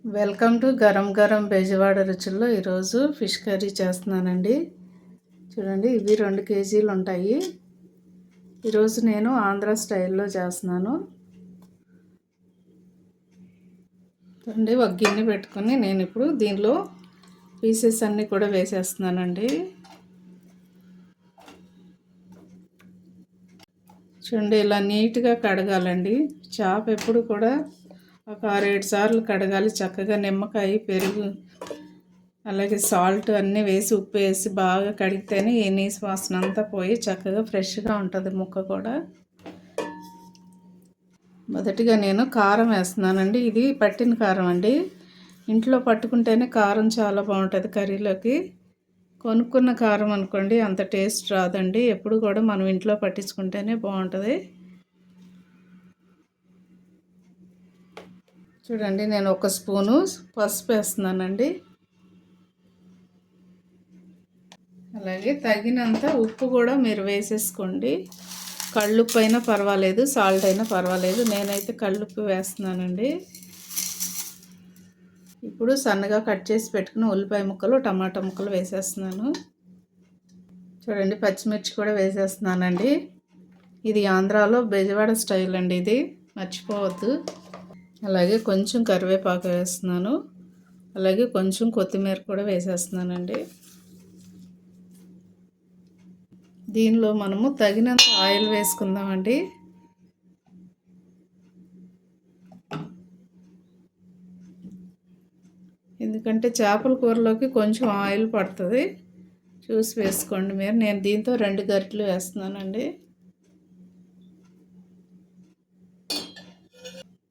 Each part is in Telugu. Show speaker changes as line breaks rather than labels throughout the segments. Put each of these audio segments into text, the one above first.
వెల్కమ్ టు గరం గరం బెజవాడ రుచుల్లో ఈరోజు ఫిష్ కర్రీ చేస్తున్నానండి. చూడండి, ఇవి 2 కేజీలు ఉంటాయి. ఈరోజు నేను ఆంధ్ర స్టైల్లో చేస్తున్నాను. చూడండి, ఒక గిన్నె పెట్టుకొని నేను ఇప్పుడు దీనిలో పీసెస్ అన్నీ కూడా వేసేస్తున్నానండి. చూడండి, ఇలా నీట్గా కడగాలండి. చేప ఎప్పుడు కూడా ఒక 6-7 సార్లు కడగాలి. చక్కగా నిమ్మకాయ, పెరుగు, అలాగే సాల్ట్ అన్నీ వేసి, ఉప్పు వేసి బాగా కడిగితేనే ఈ నీసు వాసన అంతా పోయి చక్కగా ఫ్రెష్గా ఉంటుంది ముక్క కూడా. మొదటిగా నేను కారం వేస్తున్నానండి. ఇది పట్టిన కారం అండి. ఇంట్లో పట్టుకుంటేనే కారం చాలా బాగుంటుంది కర్రీలోకి. కొనుక్కున్న కారం అనుకోండి అంత టేస్ట్ రాదండి. ఎప్పుడు కూడా మనం ఇంట్లో పట్టించుకుంటేనే బాగుంటుంది. చూడండి, నేను 1 స్పూను పసుపు వేస్తున్నానండి. అలాగే తగినంత ఉప్పు కూడా మీరు వేసేసుకోండి. కళ్ళుప్పు అయినా పర్వాలేదు, సాల్ట్ అయినా పర్వాలేదు. నేనైతే కళ్ళుప్పు వేస్తున్నానండి. ఇప్పుడు సన్నగా కట్ చేసి పెట్టుకున్న ఉల్లిపాయ ముక్కలు, టమాటా ముక్కలు వేసేస్తున్నాను. చూడండి, పచ్చిమిర్చి కూడా వేసేస్తున్నానండి. ఇది ఆంధ్రాలో బెజవాడ స్టైల్ అండి, ఇది మర్చిపోవద్దు. అలాగే కొంచెం కరివేపాకు వేస్తున్నాను. అలాగే కొంచెం కొత్తిమీర కూడా వేసేస్తున్నానండి. దీనిలో మనము తగినంత ఆయిల్ వేసుకుందామండి. ఎందుకంటే చేపల కూరలోకి కొంచెం ఆయిల్ పడుతుంది, చూసి వేసుకోండి మీరు. నేను దీంతో 2 గరిటెలు వేస్తున్నానండి.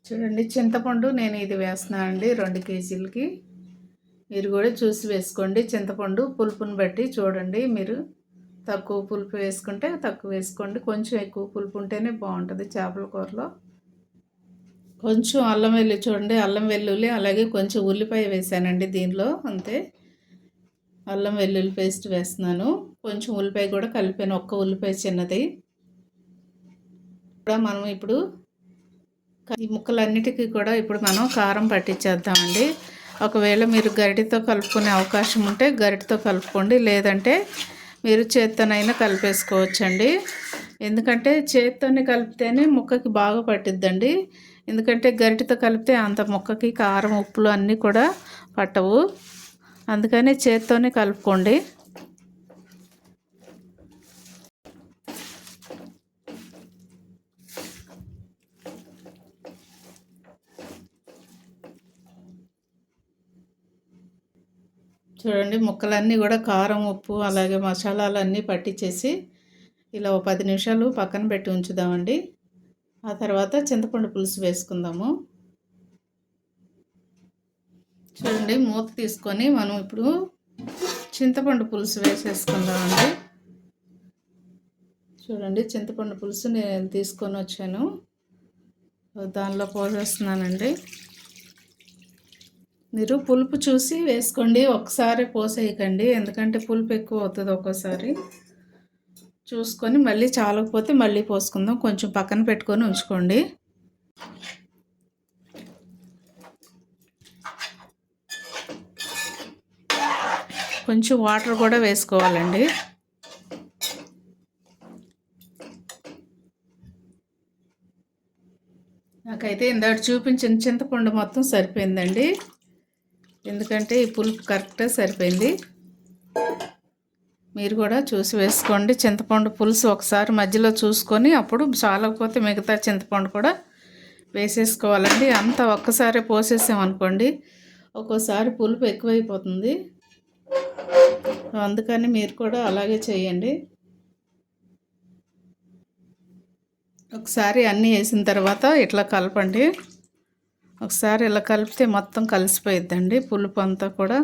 చూడండి, చింతపండు నేను ఇది వేస్తున్నానండి 2 కేజీలకి. మీరు కూడా చూసి వేసుకోండి. చింతపండు పులుపుని బట్టి చూడండి. మీరు తక్కువ పులుపు వేసుకుంటే తక్కువ వేసుకోండి. కొంచెం ఎక్కువ పులుపు ఉంటేనే బాగుంటుంది చేపల కూరలో. కొంచెం అల్లం వెల్లుల్లి, చూడండి, అల్లం వెల్లుల్లి అలాగే కొంచెం ఉల్లిపాయ వేసానండి దీనిలో, అంతే. అల్లం వెల్లుల్లి పేస్ట్ వేస్తున్నాను. కొంచెం ఉల్లిపాయ కూడా కలిపాను, 1 ఉల్లిపాయ చిన్నది. మనం ఇప్పుడు ఈ ముక్కలన్నిటికీ కూడా ఇప్పుడు మనం కారం పట్టించేద్దామండి. ఒకవేళ మీరు గరిటెతో కలుపుకునే అవకాశం ఉంటే గరిటెతో కలుపుకోండి, లేదంటే మీరు చేత్తోనైనా కలిపేసుకోవచ్చండి. ఎందుకంటే చేత్తోనే కలిపితేనే ముక్కకి బాగా పట్టిద్దండి. ఎందుకంటే గరిటెతో కలిపితే అంత ముక్కకి కారం, ఉప్పులు అన్నీ కూడా పట్టవు. అందుకని చేత్తోనే కలుపుకోండి. చూడండి, ముక్కలన్నీ కూడా కారం, ఉప్పు అలాగే మసాలాలు అన్నీ పట్టించేసి ఇలా 10 నిమిషాలు పక్కన పెట్టి ఉంచుదామండి. ఆ తర్వాత చింతపండు పులుసు వేసుకుందాము. చూడండి, మూత తీసుకొని మనం ఇప్పుడు చింతపండు పులుసు వేసేసుకుందామండి. చూడండి, చింతపండు పులుసు నేను తీసుకొని వచ్చాను, దానిలో పోసేస్తున్నానండి. మీరు పులుపు చూసి వేసుకోండి, ఒకసారి పోసేయకండి. ఎందుకంటే పులుపు ఎక్కువ అవుతుంది ఒక్కోసారి. చూసుకొని మళ్ళీ చాలకపోతే మళ్ళీ పోసుకుందాం. కొంచెం పక్కన పెట్టుకొని ఉంచుకోండి. కొంచెం వాటర్ కూడా వేసుకోవాలండి. నాకైతే ఇందాక చూపించిన చింతపండు మొత్తం సరిపోయిందండి. ఎందుకంటే ఈ పులుపు కరెక్ట్గా సరిపోయింది. మీరు కూడా చూసి వేసుకోండి. చింతపండు పులుసు ఒకసారి మధ్యలో చూసుకొని అప్పుడు చాలకపోతే మిగతా చింతపండు కూడా వేసేసుకోవాలండి. అంతా ఒక్కసారి పోసేసామనుకోండి ఒక్కోసారి పులుపు ఎక్కువైపోతుంది. అందుకని మీరు కూడా అలాగే చేయండి. ఒకసారి అన్నీ వేసిన తర్వాత ఇట్లా కలపండి. ఒకసారి ఇలా కలిపితే మొత్తం కలిసిపోయిద్దండి. పులుపు అంతా కూడా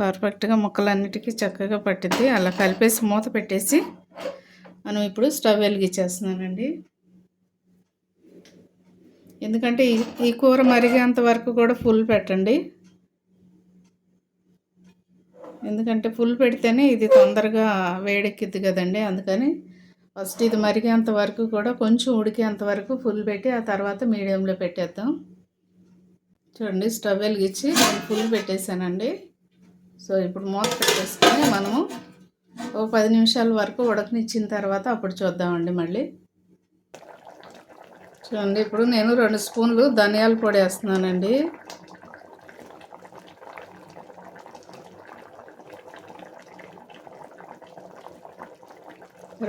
పర్ఫెక్ట్గా ముక్కలన్నిటికీ చక్కగా పట్టిద్ది. అలా కలిపేసి మూత పెట్టేసి మనం ఇప్పుడు స్టవ్ వెలిగించేస్తున్నానండి. ఎందుకంటే ఈ కూర మరిగేంత వరకు కూడా ఫుల్ పెట్టండి. ఎందుకంటే ఫుల్ పెడితేనే ఇది తొందరగా వేడెక్కిద్ది కదండి. అందుకని ఫస్ట్ ఇది మరిగేంత వరకు కూడా కొంచెం ఉడికేంత వరకు ఫుల్ పెట్టి ఆ తర్వాత మీడియంలో పెట్టేద్దాం. చూడండి స్టవ్ వెలిగించి నేను ఫుల్ పెట్టేశానండి. సో ఇప్పుడు మూత పెట్టేసుకొని మనము ఓ 10 నిమిషాల వరకు ఉడకనిచ్చిన తర్వాత అప్పుడు చూద్దామండి మళ్ళీ. చూడండి ఇప్పుడు నేను 2 స్పూన్లు ధనియాల పొడి వేస్తున్నానండి.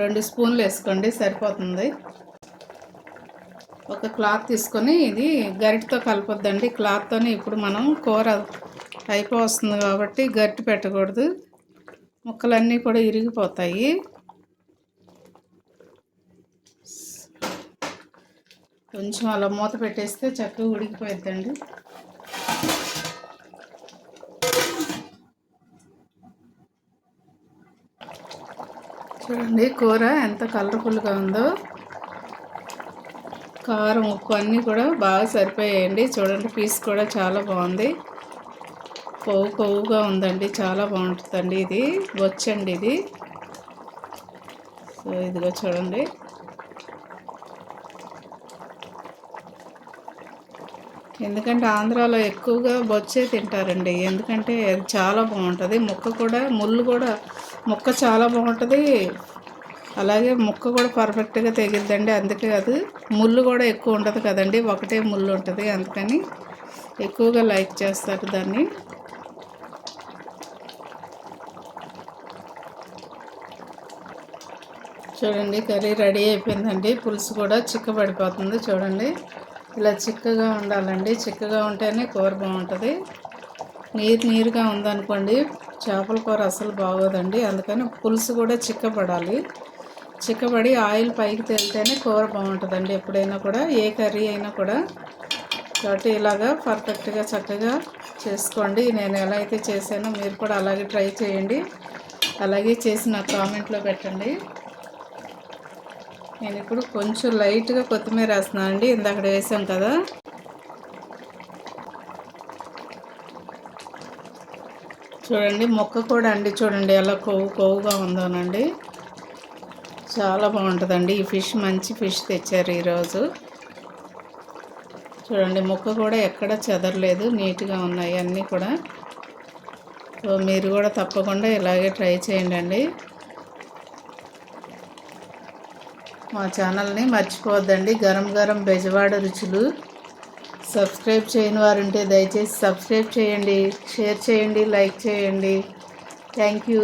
రెండు స్పూన్లు వేసుకోండి సరిపోతుంది. ఒక క్లాత్ తీసుకొని ఇది గరిటతో కలపొద్దండి, క్లాత్తోనే ఇప్పుడు మనం కూర అయిపోతుంది కాబట్టి గరిటె పెట్టకూడదు, ముక్కలన్నీ కూడా ఇరిగిపోతాయి. కొంచెం అలా మూత పెట్టేస్తే చక్కగా ఉడికిపోయిద్దండి. చూడండి కూర ఎంత కలర్ఫుల్గా ఉందో, కారం ఉప్పు అన్నీ కూడా బాగా సరిపోయాయండి. చూడండి పీస్ కూడా చాలా బాగుంది, కొవ్వుగా ఉందండి, చాలా బాగుంటుందండి. ఇది వచ్చండి ఇది. సో ఇదిగో చూడండి, ఎందుకంటే ఆంధ్రాలో ఎక్కువగా బొచ్చే తింటారండి, ఎందుకంటే అది చాలా బాగుంటుంది. ముక్క చాలా బాగుంటుంది, అలాగే ముక్క కూడా పర్ఫెక్ట్గా తెగిద్దండి. అందుకే అది ముళ్ళు కూడా ఎక్కువ ఉండదు కదండి, ఒకటే ముళ్ళు ఉంటుంది, అందుకని ఎక్కువగా లైక్ చేస్తారు దాన్ని. చూడండి కర్రీ రెడీ అయిపోయిందండి. పులుసు కూడా చిక్కబడిపోతుంది. చూడండి ఇలా చిక్కగా ఉండాలండి, చిక్కగా ఉంటేనే కూర బాగుంటుంది. నీరుగా ఉందనుకోండి చేపల కూర అసలు బాగోదండి, అందుకని పులుసు కూడా చిక్కబడాలి. చిక్కబడి ఆయిల్ పైకి తేలితేనే కూర బాగుంటుందండి ఎప్పుడైనా కూడా, ఏ కర్రీ అయినా కూడా. కాబట్టి ఇలాగా పర్ఫెక్ట్గా చక్కగా చేసుకోండి. నేను ఎలా అయితే చేశానో మీరు కూడా అలాగే ట్రై చేయండి, అలాగే చేసి నాకు కామెంట్లో పెట్టండి. నేను ఇప్పుడు కొంచెం లైట్గా కొత్తిమీర వేస్తున్నాను అండి, ఇందాక వేసాం కదా. చూడండి ముక్క కూడా అండి, చూడండి ఎలా కొవ్వుగా ఉందోనండి, చాలా బాగుంటుందండి. ఈ ఫిష్ మంచి ఫిష్ తెచ్చారు ఈరోజు. చూడండి ముక్క కూడా ఎక్కడ చెదరలేదు, నీట్గా ఉన్నాయి అన్నీ కూడా. సో మీరు కూడా తప్పకుండా ఇలాగే ట్రై చేయండి. మా ఛానల్ని మర్చిపోవద్దండి, గరం బెజవాడ రుచులు. సబ్స్క్రైబ్ చేయని వారు ఉంటే దయచేసి సబ్స్క్రైబ్ చేయండి, షేర్ చేయండి, లైక్ చేయండి. Thank you.